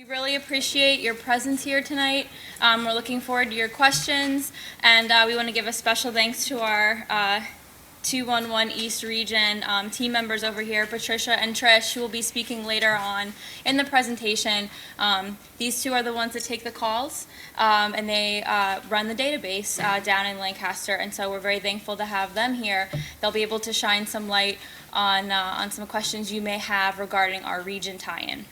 We really appreciate your presence here tonight. We're looking forward to your questions, and we want to give a special thanks to our 211 East Region team members over here, Patricia and Trish, who will be speaking later on in the presentation. These two are the ones that take the calls, and they run the database down in Lancaster, and so we're very thankful to have them here. They'll be able to shine some light on some questions you may have regarding our region tie-in.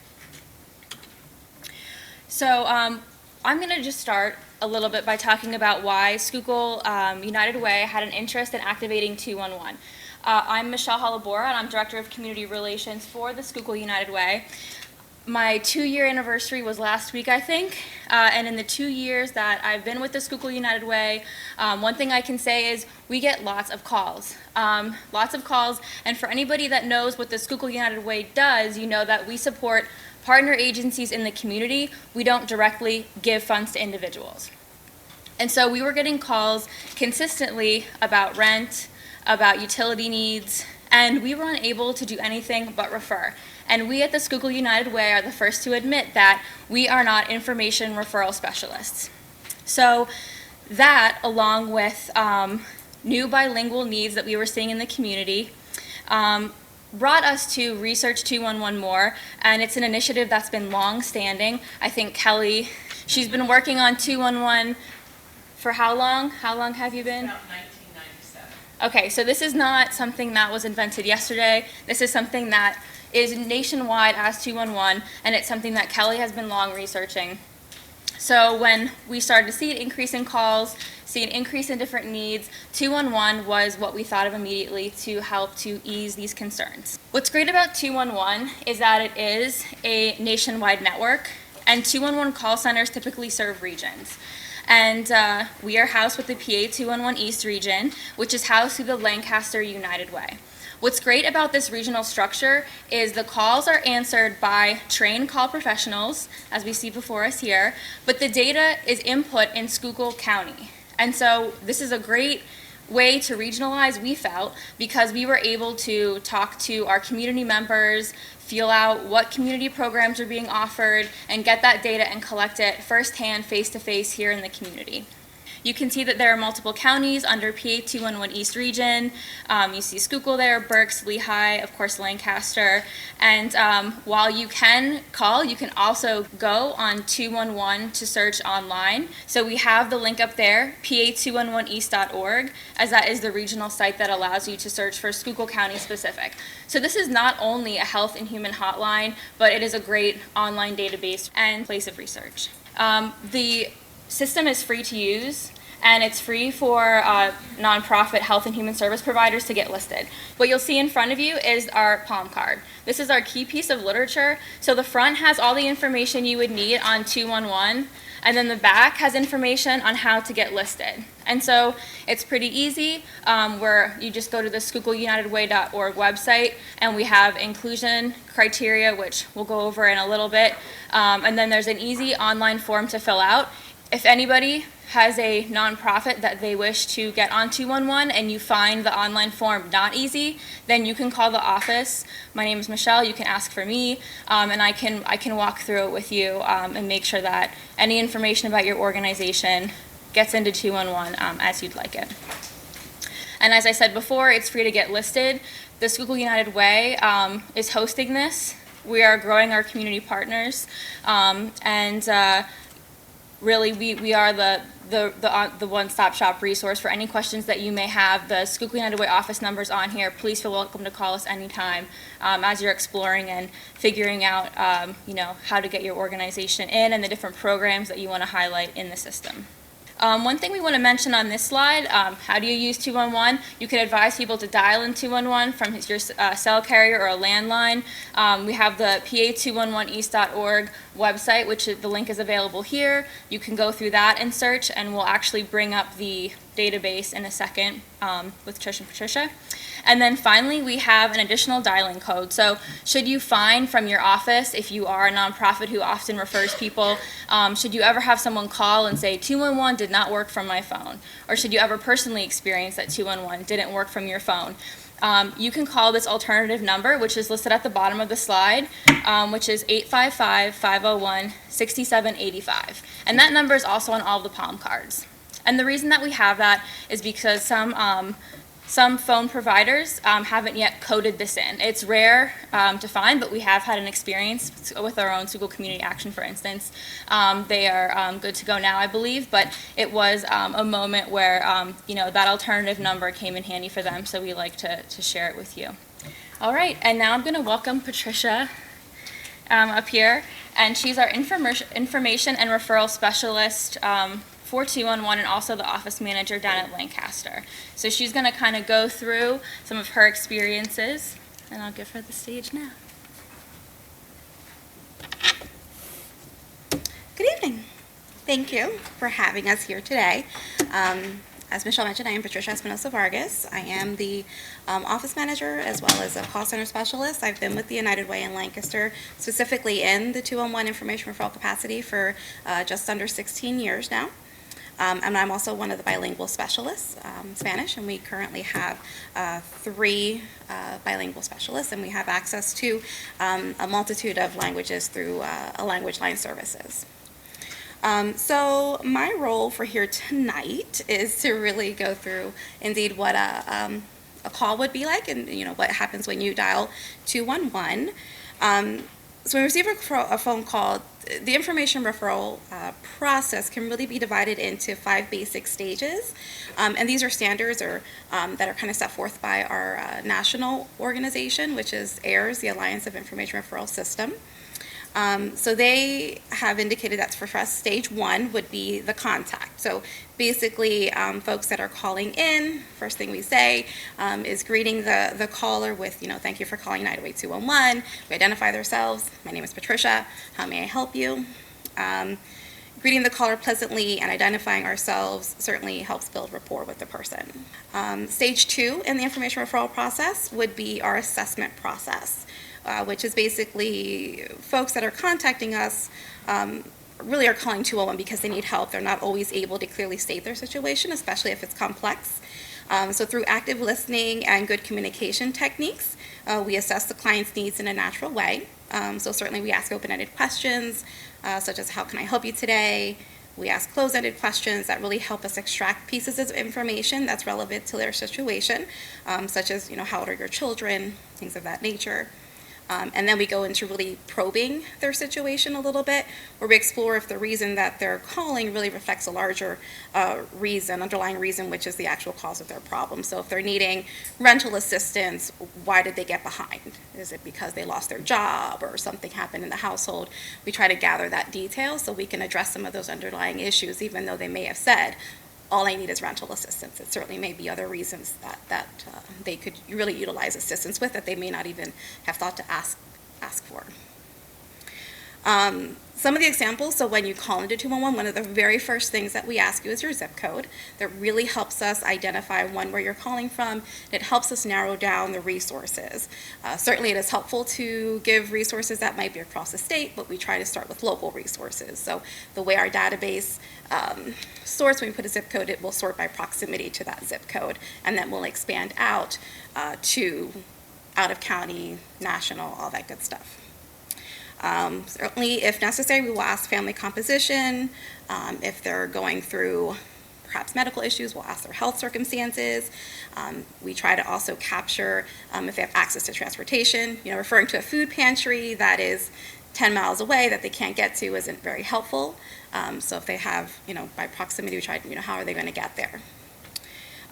So I'm going to just start a little bit by talking about why Schuylkill United Way had an interest in activating 211. I'm Michelle Hollabora, and I'm Director of Community Relations for the Schuylkill United Way. My 2-year anniversary was last week, I think, and in the 2 years that I've been with the Schuylkill United Way, one thing I can say is we get lots of calls. And for anybody that knows what the Schuylkill United Way does, you know that we support partner agencies in the community. We don't directly give funds to individuals. And so we were getting calls consistently about rent, about utility needs, and we were unable to do anything but refer. And we at the Schuylkill United Way are the first to admit that we are not information referral specialists. So that, along with new bilingual needs that we were seeing in the community, brought us to research 211 more, and it's an initiative that's been long-standing. I think Kelly, she's been working on 211 for how long? How long have you been? About 1997. Okay, so this is not something that was invented yesterday. This is something that is nationwide as 211, and it's something that Kelly has been long researching. So when we started to see an increase in calls, see an increase in different needs, 211 was what we thought of immediately to help to ease these concerns. What's great about 211 is that it is a nationwide network, and 211 call centers typically serve regions. And we are housed with the PA 211 East region, which is housed through the Lancaster United Way. What's great about this regional structure is the calls are answered by trained call professionals, as we see before us here, but the data is input in Schuylkill County. And so this is a great way to regionalize, we felt, because we were able to talk to our community members, feel out what community programs are being offered, and get that data and collect it firsthand, face-to-face here in the community. You can see that there are multiple counties under PA 211 East Region. You see Schuylkill there, Berks, Lehigh, of course Lancaster. And while you can call, you can also go on 211 to search online. So we have the link up there, pa211east.org, as that is the regional site that allows you to search for Schuylkill County specific. So this is not only a health and human hotline, but it is a great online database and place of research. The system is free to use, and it's free for nonprofit health and human service providers to get listed. What you'll see in front of you is our palm card. This is our key piece of literature. So the front has all the information you would need on 211, and then the back has information on how to get listed. And so it's pretty easy, where you just go to the SchuylkillUnitedWay.org website, and we have inclusion criteria, which we'll go over in a little bit, and then there's an easy online form to fill out. If anybody has a nonprofit that they wish to get on 211 and you find the online form not easy, then you can call the office. My name is Michelle. You can ask for me, and I can walk through it with you and make sure that any information about your organization gets into 211 as you'd like it. And as I said before, it's free to get listed. The Schuylkill United Way is hosting this. We are growing our community partners, and really, we are the one-stop shop resource for any questions that you may have. The Schuylkill United Way office number's on here. Please feel welcome to call us anytime as you're exploring and figuring out, how to get your organization in and the different programs that you want to highlight in the system. One thing we want to mention on this slide, how do you use 211? You can advise people to dial in 211 from your cell carrier or a landline. We have the pa211east.org website, which the link is available here. You can go through that and search, and we'll actually bring up the database in a second with Trish and Patricia. And then finally, we have an additional dialing code. So should you find from your office, if you are a nonprofit who often refers people, should you ever have someone call and say, 211 did not work from my phone? Or should you ever personally experience that 211 didn't work from your phone? you can call this alternative number, which is listed at the bottom of the slide, which is 855-501-6785. And that number is also on all of the palm cards. And the reason that we have that is because some phone providers haven't yet coded this in. It's rare to find, but we have had an experience with our own Schuylkill Community Action, for instance. They are good to go now, I believe, but it was a moment where that alternative number came in handy for them, so we like to share it with you. All right, and now I'm going to welcome Patricia up here, and she's our information and referral specialist for 211 and also the office manager down at Lancaster. So she's going to kind of go through some of her experiences, and I'll give her the stage now. Good evening. Thank you for having us here today. As Michelle mentioned, I am Patricia Espinosa Vargas. I am the office manager as well as a call center specialist. I've been with the United Way in Lancaster, specifically in the 211 information referral capacity for just under 16 years now. And I'm also one of the bilingual specialists, Spanish, and we currently have 3 bilingual specialists, and we have access to a multitude of languages through a language line services. So my role for here tonight is to really go through indeed what a call would be like, and what happens when you dial 211. So when we receive a phone call, the information referral process can really be divided into 5 basic stages, and these are standards that are kind of set forth by our national organization, which is AIRS, the Alliance of Information Referral System. So they have indicated that for us, stage 1 would be the contact. So basically, folks that are calling in, first thing we say is greeting the caller with, thank you for calling United Way 211. We identify themselves. My name is Patricia. How may I help you? Greeting the caller pleasantly and identifying ourselves certainly helps build rapport with the person. Stage 2 in the information referral process would be our assessment process. Which is basically folks that are contacting us really are calling 211 because they need help. They're not always able to clearly state their situation, especially if it's complex. So through active listening and good communication techniques, we assess the client's needs in a natural way. So certainly we ask open-ended questions, such as how can I help you today? We ask closed-ended questions that really help us extract pieces of information that's relevant to their situation, such as how old are your children, things of that nature. And then we go into really probing their situation a little bit, where we explore if the reason that they're calling really reflects a larger underlying reason, which is the actual cause of their problem. So if they're needing rental assistance, why did they get behind? Is it because they lost their job or something happened in the household? We try to gather that detail so we can address some of those underlying issues, even though they may have said, all I need is rental assistance. It certainly may be other reasons that they could really utilize assistance with that they may not even have thought to ask for. Some of the examples, so when you call into 211, one of the very first things that we ask you is your zip code. That really helps us identify, one, where you're calling from. It helps us narrow down the resources. Certainly it is helpful to give resources that might be across the state, but we try to start with local resources. So the way our database sorts, when we put a zip code, it will sort by proximity to that zip code, and then we'll expand out to out of county, national, all that good stuff. Certainly, if necessary, we will ask family composition. If they're going through perhaps medical issues, we'll ask their health circumstances. We try to also capture if they have access to transportation. Referring to a food pantry that is 10 miles away that they can't get to isn't very helpful. So if they have, by proximity, we try to, how are they going to get there?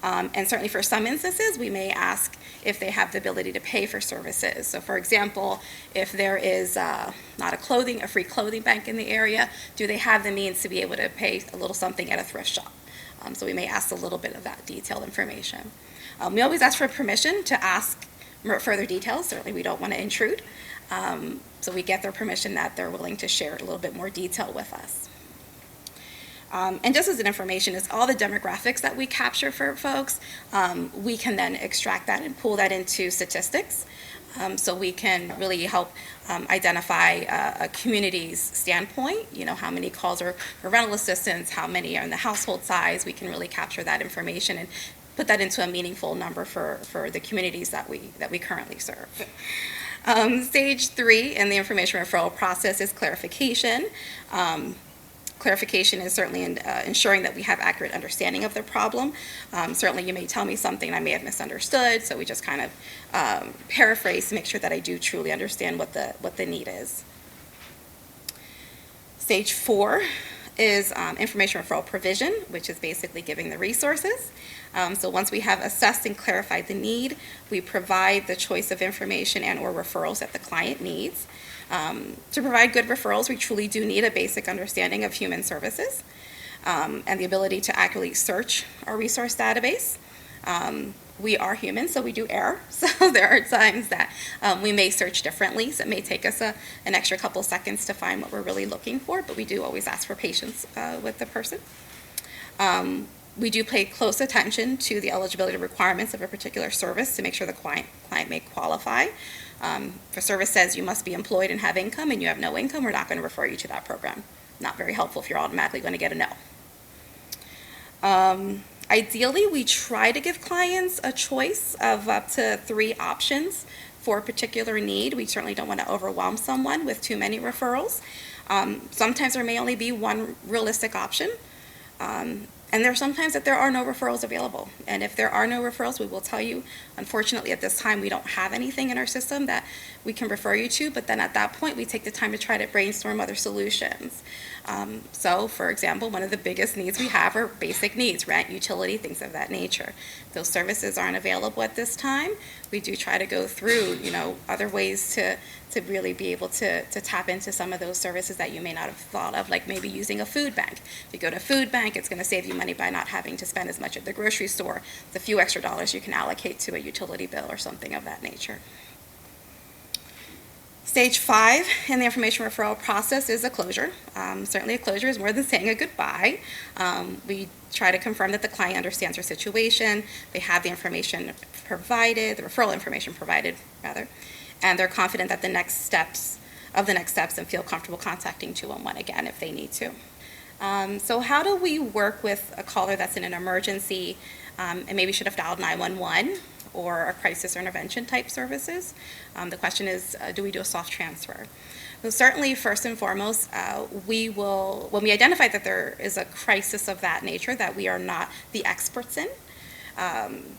And certainly for some instances, we may ask if they have the ability to pay for services. So for example, if there is not a free clothing bank in the area, do they have the means to be able to pay a little something at a thrift shop? So we may ask a little bit of that detailed information. We always ask for permission to ask further details. Certainly we don't want to intrude. So we get their permission that they're willing to share a little bit more detail with us. And just as an information, is all the demographics that we capture for folks, we can then extract that and pull that into statistics. So we can really help identify a community's standpoint, how many calls are for rental assistance, how many are in the household size. We can really capture that information and put that into a meaningful number for the communities that we currently serve. Stage 3 in the information referral process is clarification. Clarification is certainly ensuring that we have accurate understanding of the problem. Certainly you may tell me something I may have misunderstood, so we just kind of paraphrase to make sure that I do truly understand what the need is. Stage 4 is information referral provision, which is basically giving the resources. So once we have assessed and clarified the need, we provide the choice of information and or referrals that the client needs. To provide good referrals, we truly do need a basic understanding of human services and the ability to accurately search our resource database. We are human, so we do err. So there are times that we may search differently, so it may take us an extra couple seconds to find what we're really looking for, but we do always ask for patience with the person. We do pay close attention to the eligibility requirements of a particular service to make sure the client may qualify. If a service says you must be employed and have income and you have no income, we're not going to refer you to that program. Not very helpful if you're automatically going to get a no. Ideally, we try to give clients a choice of up to 3 options for a particular need. We certainly don't want to overwhelm someone with too many referrals. Sometimes there may only be one realistic option. And there are sometimes that there are no referrals available. And if there are no referrals, we will tell you, unfortunately, at this time, we don't have anything in our system that we can refer you to. But then at that point, we take the time to try to brainstorm other solutions. So, for example, one of the biggest needs we have are basic needs, rent, utility, things of that nature. Those services aren't available at this time. We do try to go through, other ways to really be able to tap into some of those services that you may not have thought of, like maybe using a food bank. If you go to a food bank, it's going to save you money by not having to spend as much at the grocery store. It's a few extra dollars you can allocate to a utility bill or something of that nature. Stage 5 in the information referral process is a closure. Certainly a closure is more than saying a goodbye. We try to confirm that the client understands their situation, they have the information provided, the referral information provided, rather, and they're confident that the next steps and feel comfortable contacting 211 again if they need to. So how do we work with a caller that's in an emergency and maybe should have dialed 911 or a crisis intervention type services? The question is, do we do a soft transfer? So certainly, first and foremost, we will, when we identify that there is a crisis of that nature that we are not the experts in,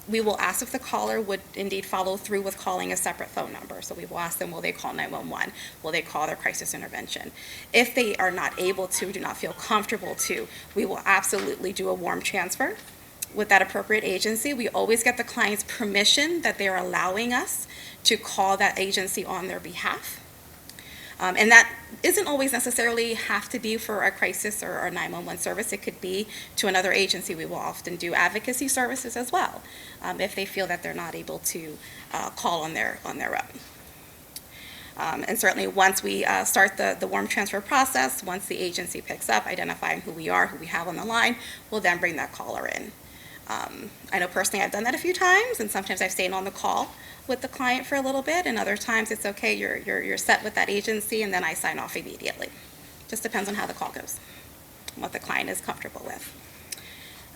we will ask if the caller would indeed follow through with calling a separate phone number. So we will ask them, will they call 911? Will they call their crisis intervention? If they are not able to, do not feel comfortable to, we will absolutely do a warm transfer with that appropriate agency. We always get the client's permission that they are allowing us to call that agency on their behalf. And that isn't always necessarily have to be for a crisis or a 911 service. It could be to another agency. We will often do advocacy services as well if they feel that they're not able to call on their own. And certainly once we start the warm transfer process, once the agency picks up, identifying who we are, who we have on the line, we'll then bring that caller in. I know personally I've done that a few times, and sometimes I've stayed on the call with the client for a little bit, and other times it's okay, you're set with that agency, and then I sign off immediately. Just depends on how the call goes, and what the client is comfortable with.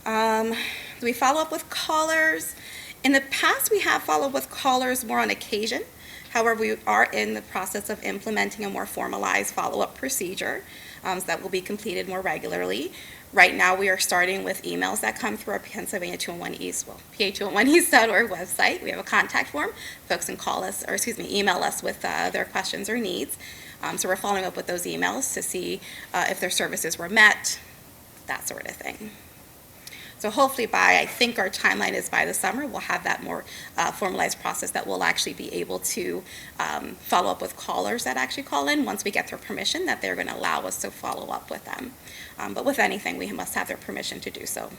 Do we follow up with callers? In the past, we have followed up with callers more on occasion. However, we are in the process of implementing a more formalized follow-up procedure so that will be completed more regularly. Right now, we are starting with emails that come through our Pennsylvania 211 East, PA211east.org website. We have a contact form. Folks can email us with their questions or needs. So we're following up with those emails to see if their services were met, that sort of thing. So hopefully I think our timeline is by the summer, we'll have that more formalized process that we'll actually be able to follow up with callers that actually call in once we get their permission that they're going to allow us to follow up with them. But with anything, we must have their permission to do so.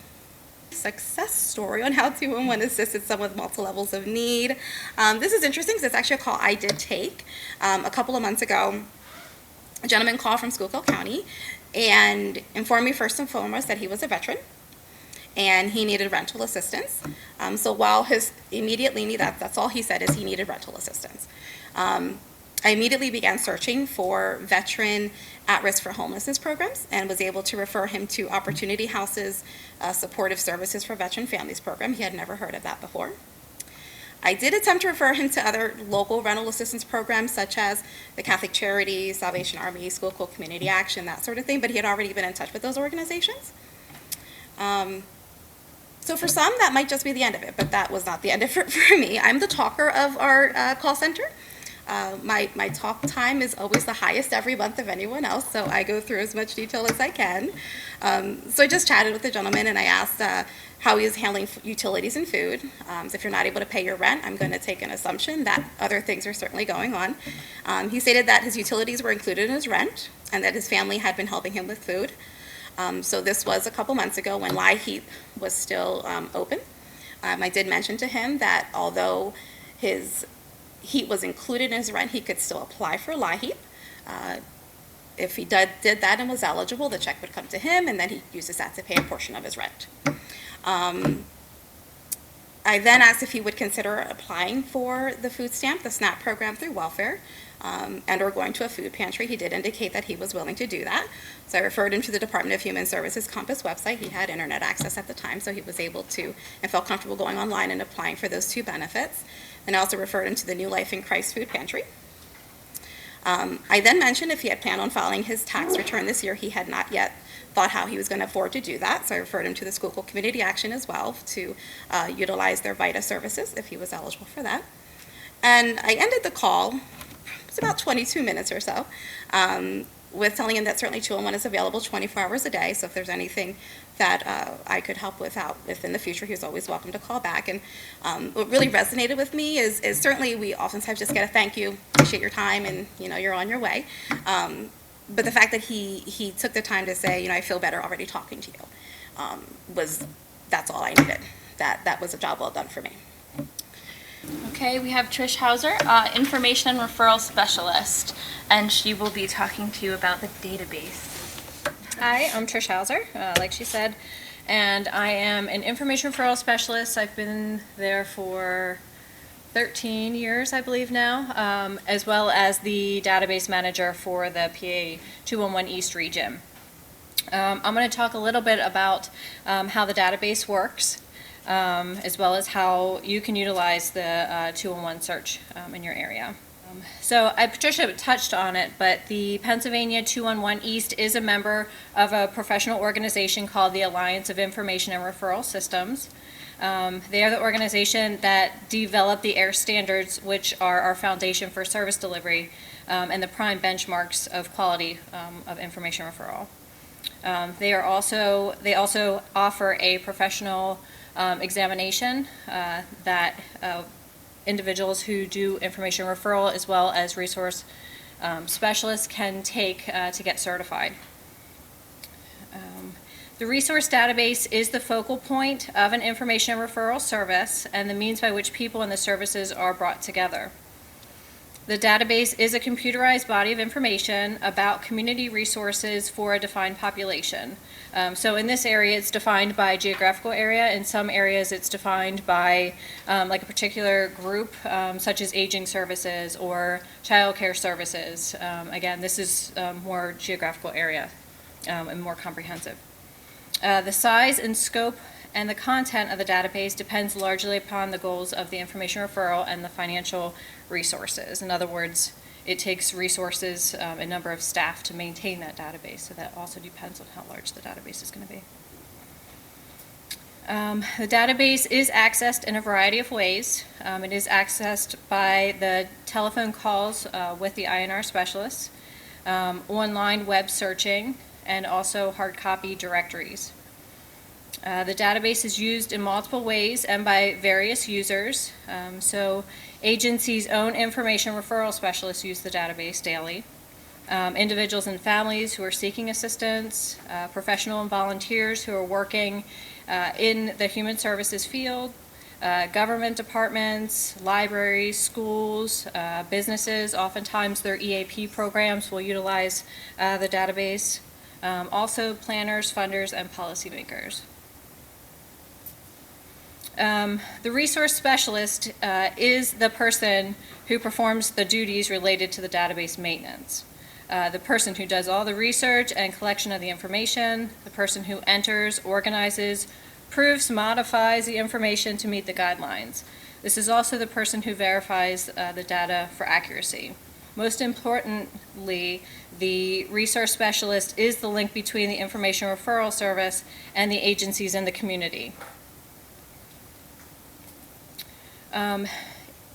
Success story on how 211 assisted someone with multiple levels of need. This is interesting because it's actually a call I did take a couple of months ago. A gentleman called from Schuylkill County and informed me first and foremost that he was a veteran and he needed rental assistance. So while his immediate need, that's all he said is he needed rental assistance. I immediately began searching for veteran at-risk for homelessness programs and was able to refer him to Opportunity House's Supportive Services for Veteran Families program. He had never heard of that before. I did attempt to refer him to other local rental assistance programs such as the Catholic Charities, Salvation Army, Schuylkill Community Action, that sort of thing, but he had already been in touch with those organizations. So for some, that might just be the end of it, but that was not the end of it for me. I'm the talker of our call center. My talk time is always the highest every month of anyone else, so I go through as much detail as I can. So I just chatted with the gentleman and I asked how he was handling utilities and food. So if you're not able to pay your rent, I'm going to take an assumption that other things are certainly going on. He stated that his utilities were included in his rent and that his family had been helping him with food. So this was a couple months ago when LIHEAP was still open. I did mention to him that although his heat was included in his rent, he could still apply for LIHEAP. If he did that and was eligible, the check would come to him, and then he uses that to pay a portion of his rent. I then asked if he would consider applying for the food stamp, the SNAP program through welfare, and or going to a food pantry. He did indicate that he was willing to do that. So I referred him to the Department of Human Services Compass website. He had internet access at the time, so he was able to and felt comfortable going online and applying for those two benefits. And I also referred him to the New Life in Christ food pantry. I then mentioned if he had planned on filing his tax return this year, he had not yet thought how he was going to afford to do that. So I referred him to the Schuylkill Community Action as well to utilize their VITA services if he was eligible for that. And I ended the call, it was about 22 minutes or so, with telling him that certainly 211 is available 24 hours a day. So if there's anything that I could help with in the future, he was always welcome to call back. And what really resonated with me is certainly we oftentimes just get a thank you, appreciate your time, and you're on your way. But the fact that he took the time to say, I feel better already talking to you, that's all I needed. That was a job well done for me. Okay, we have Trish Hauser, Information and Referral Specialist, and she will be talking to you about the database. Hi, I'm Trish Hauser, like she said, and I am an Information Referral Specialist. I've been there for 13 years, I believe now, as well as the database manager for the PA 211 East region. I'm going to talk a little bit about how the database works, as well as how you can utilize the 211 search in your area. So Patricia touched on it, but the Pennsylvania 211 East is a member of a professional organization called the Alliance of Information and Referral Systems. They are the organization that developed the AIR standards, which are our foundation for service delivery and the prime benchmarks of quality of information referral. They also offer a professional examination that individuals who do information referral as well as resource specialists can take to get certified. The resource database is the focal point of an information referral service and the means by which people and the services are brought together. The database is a computerized body of information about community resources for a defined population. So in this area, it's defined by geographical area. In some areas, it's defined by like a particular group, such as aging services or child care services. Again, this is more geographical area and more comprehensive. The size and scope and the content of the database depends largely upon the goals of the information referral and the financial resources. In other words, it takes resources and number of staff to maintain that database, so that also depends on how large the database is going to be. The database is accessed in a variety of ways. It is accessed by the telephone calls with the INR specialists, online web searching, and also hard copy directories. The database is used in multiple ways and by various users. So agencies' own information referral specialists use the database daily. Individuals and families who are seeking assistance, professional and volunteers who are working in the human services field, government departments, libraries, schools, businesses, oftentimes their EAP programs will utilize the database. Also planners, funders, and policymakers. The resource specialist is the person who performs the duties related to the database maintenance. The person who does all the research and collection of the information, the person who enters, organizes, proofs, modifies the information to meet the guidelines. This is also the person who verifies the data for accuracy. Most importantly, the resource specialist is the link between the information referral service and the agencies in the community. An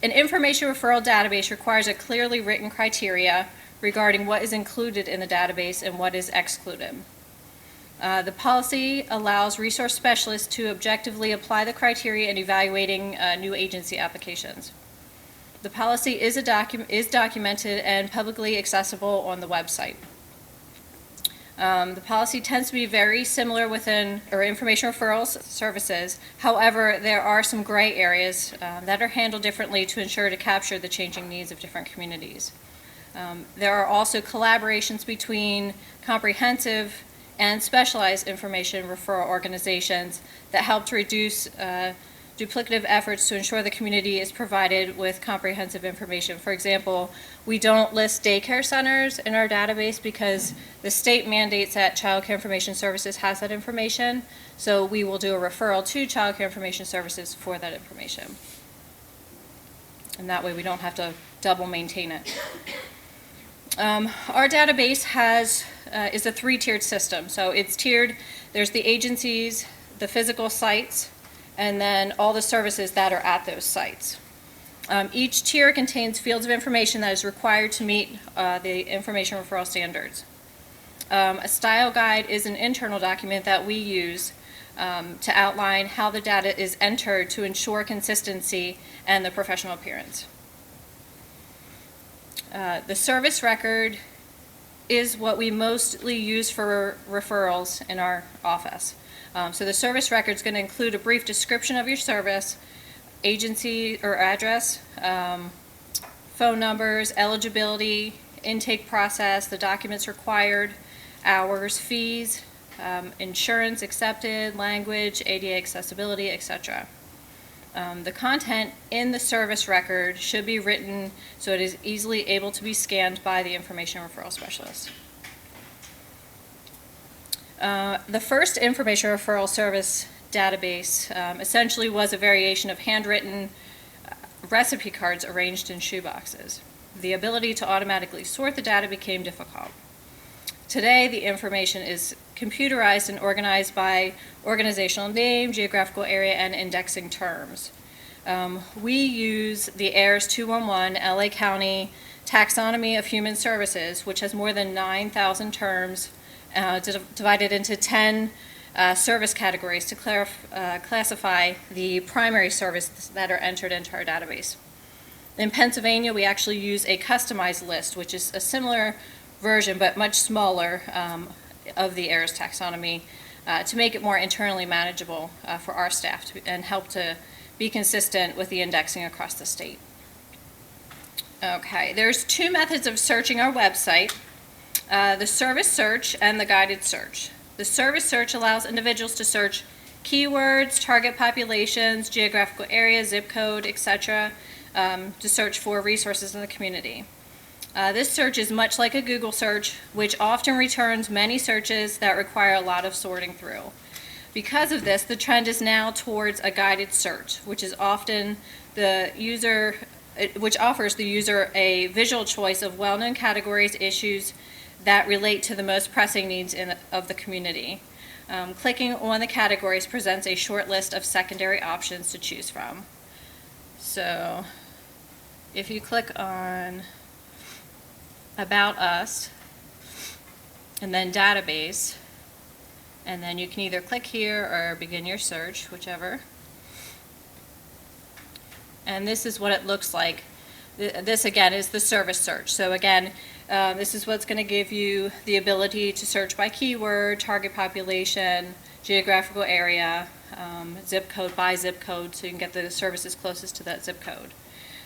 information referral database requires a clearly written criteria regarding what is included in the database and what is excluded. The policy allows resource specialists to objectively apply the criteria in evaluating new agency applications. The policy is documented and publicly accessible on the website. The policy tends to be very similar within information referral services. However, there are some gray areas that are handled differently to ensure to capture the changing needs of different communities. There are also collaborations between comprehensive and specialized information referral organizations that help to reduce duplicative efforts to ensure the community is provided with comprehensive information. For example, we don't list daycare centers in our database because the state mandates that Child Care Information Services has that information, so we will do a referral to Child Care Information Services for that information. And that way we don't have to double maintain it. Our database is a three-tiered system. So it's tiered, there's the agencies, the physical sites, and then all the services that are at those sites. Each tier contains fields of information that is required to meet the information referral standards. A style guide is an internal document that we use to outline how the data is entered to ensure consistency and the professional appearance. The service record is what we mostly use for referrals in our office. So the service record is going to include a brief description of your service, agency or address, phone numbers, eligibility, intake process, the documents required, hours, fees, insurance accepted, language, ADA accessibility, etc. The content in the service record should be written so it is easily able to be scanned by the information referral specialist. The first information referral service database essentially was a variation of handwritten recipe cards arranged in shoeboxes. The ability to automatically sort the data became difficult. Today, the information is computerized and organized by organizational name, geographical area, and indexing terms. We use the AIRS 211 LA County Taxonomy of Human Services, which has more than 9,000 terms divided into 10 service categories to classify the primary services that are entered into our database. In Pennsylvania, we actually use a customized list, which is a similar version but much smaller of the AIRS taxonomy to make it more internally manageable for our staff and help to be consistent with the indexing across the state. Okay, there's two methods of searching our website. The service search and the guided search. The service search allows individuals to search keywords, target populations, geographical areas, zip code, etc., to search for resources in the community. This search is much like a Google search, which often returns many searches that require a lot of sorting through. Because of this, the trend is now towards a guided search, which offers the user a visual choice of well-known categories, issues that relate to the most pressing needs of the community. Clicking on the categories presents a short list of secondary options to choose from. So if you click on About Us and then Database, and then you can either click here or begin your search, whichever. And this is what it looks like. This again is the service search. So again, this is what's going to give you the ability to search by keyword, target population, geographical area, zip code by zip code, so you can get the services closest to that zip code.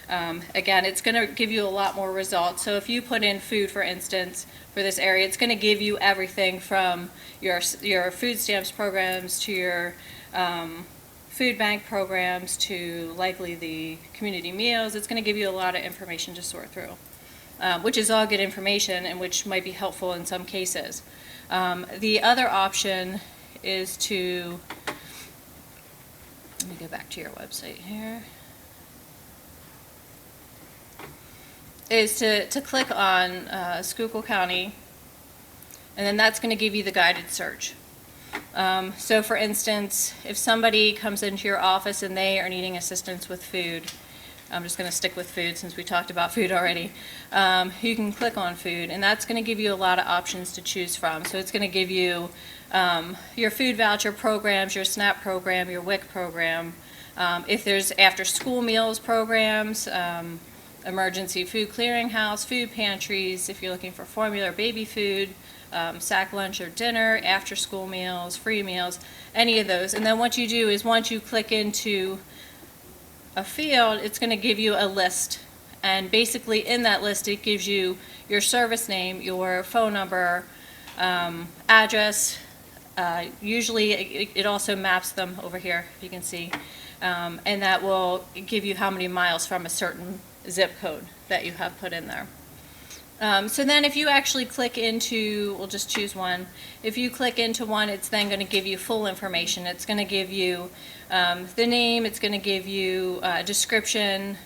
Again, it's going to give you a lot more results. So if you put in food, for instance, for this area, it's going to give you everything from your food stamps programs to your food bank programs to likely the community meals. It's going to give you a lot of information to sort through, which is all good information and which might be helpful in some cases. The other option is to, let me go back to your website here, is to click on Schuylkill County, and then that's going to give you the guided search. So for instance, if somebody comes into your office and they are needing assistance with food, I'm just going to stick with food since we talked about food already, you can click on food, and that's going to give you a lot of options to choose from. So it's going to give you your food voucher programs, your SNAP program, your WIC program, if there's after school meals programs, emergency food clearinghouse, food pantries, if you're looking for formula or baby food, sack lunch or dinner, after school meals, free meals, any of those. And then what you do is once you click into a field, it's going to give you a list. And basically in that list it gives you your service name, your phone number, address. Usually it also maps them over here, if you can see. And that will give you how many miles from a certain zip code that you have put in there. So then if you actually click into, we'll just choose one, if you click into one, it's then going to give you full information. It's going to give you the name, it's going to give you a description,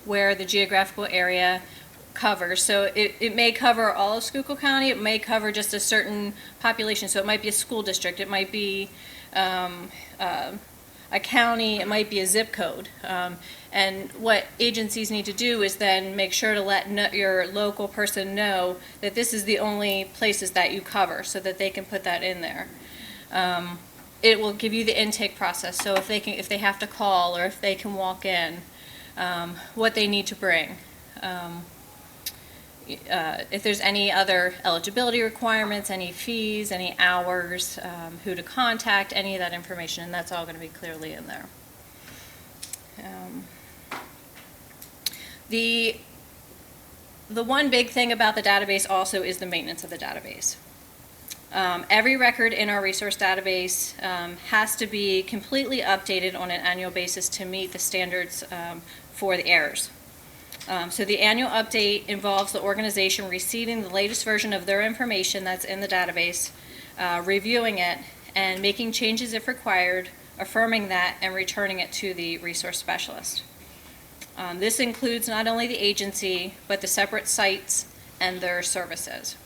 where the geographical area covers. So it may cover all of Schuylkill County, it may cover just a certain population, so it might be a school district, it might be a county, it might be a zip code. And what agencies need to do is then make sure to let your local person know that this is the only places that you cover, so that they can put that in there. It will give you the intake process, so if they have to call or if they can walk in, what they need to bring. If there's any other eligibility requirements, any fees, any hours, who to contact, any of that information, and that's all going to be clearly in there. The one big thing about the database also is the maintenance of the database. Every record in our resource database has to be completely updated on an annual basis to meet the standards for the errors. So the annual update involves the organization receiving the latest version of their information that's in the database, reviewing it, and making changes if required, affirming that, and returning it to the resource specialist. This includes not only the agency, but the separate sites and their services.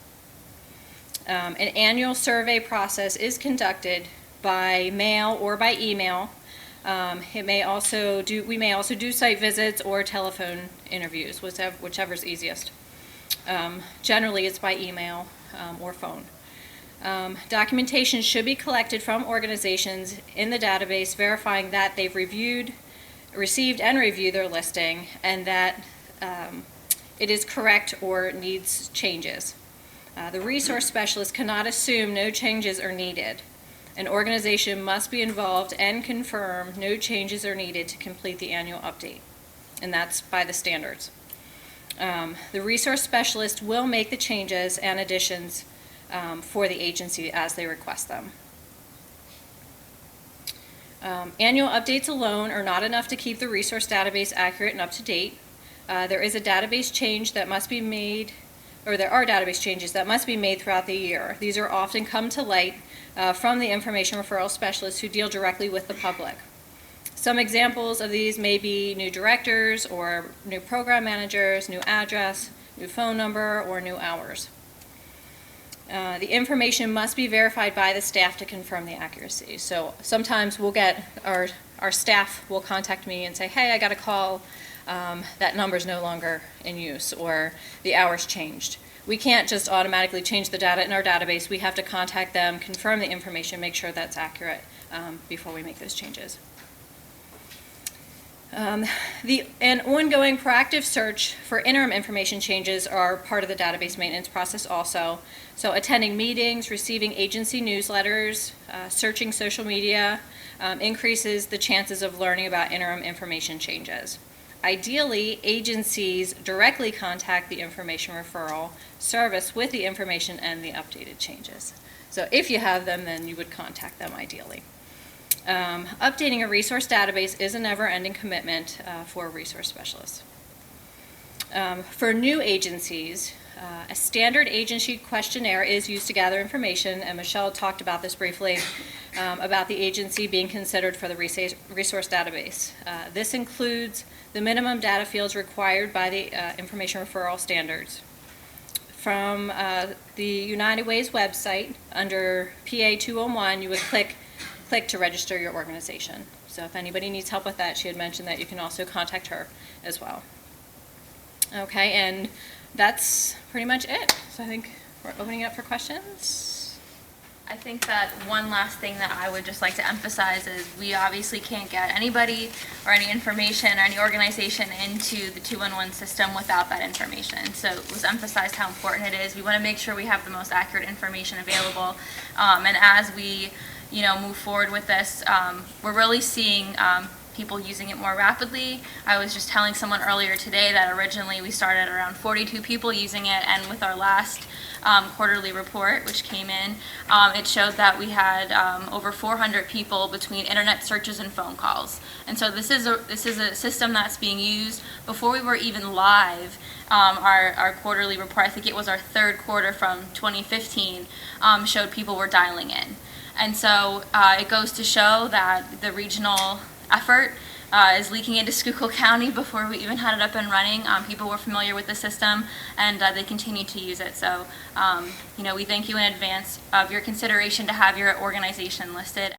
An annual survey process is conducted by mail or by email. We may also do site visits or telephone interviews, whichever's easiest. Generally, it's by email or phone. Documentation should be collected from organizations in the database verifying that they've received and reviewed their listing, and that it is correct or needs changes. The resource specialist cannot assume no changes are needed. An organization must be involved and confirm no changes are needed to complete the annual update, and that's by the standards. The resource specialist will make the changes and additions for the agency as they request them. Annual updates alone are not enough to keep the resource database accurate and up to date. There is a database change that must be made, or there are database changes that must be made throughout the year. These are often come to light from the information referral specialists who deal directly with the public. Some examples of these may be new directors or new program managers, new address, new phone number, or new hours. The information must be verified by the staff to confirm the accuracy. So sometimes we'll get, our staff will contact me and say, hey, I got a call, that number's no longer in use, or the hours changed. We can't just automatically change the data in our database. We have to contact them, confirm the information, make sure that's accurate before we make those changes. An ongoing proactive search for interim information changes are part of the database maintenance process also. So attending meetings, receiving agency newsletters, searching social media increases the chances of learning about interim information changes. Ideally, agencies directly contact the information referral service with the information and the updated changes. So if you have them, then you would contact them ideally. Updating a resource database is a never-ending commitment for a resource specialist. For new agencies, a standard agency questionnaire is used to gather information, and Michelle talked about this briefly, about the agency being considered for the resource database. This includes the minimum data fields required by the information referral standards. From the United Way's website, under PA 201, you would click to register your organization. So if anybody needs help with that, she had mentioned that you can also contact her as well. Okay, and that's pretty much it. So I think we're opening it up for questions. I think that one last thing that I would just like to emphasize is we obviously can't get anybody or any information or any organization into the 211 system without that information. So it was emphasized how important it is. We want to make sure we have the most accurate information available. And as we move forward with this, we're really seeing people using it more rapidly. I was just telling someone earlier today that originally we started around 42 people using it, and with our last quarterly report, which came in, it showed that we had over 400 people between internet searches and phone calls. And so this is a system that's being used before we were even live. Our quarterly report, I think it was our third quarter from 2015, showed people were dialing in. And so it goes to show that the regional effort is leaking into Schuylkill County before we even had it up and running. People were familiar with the system, and they continue to use it. So, we thank you in advance of your consideration to have your organization listed.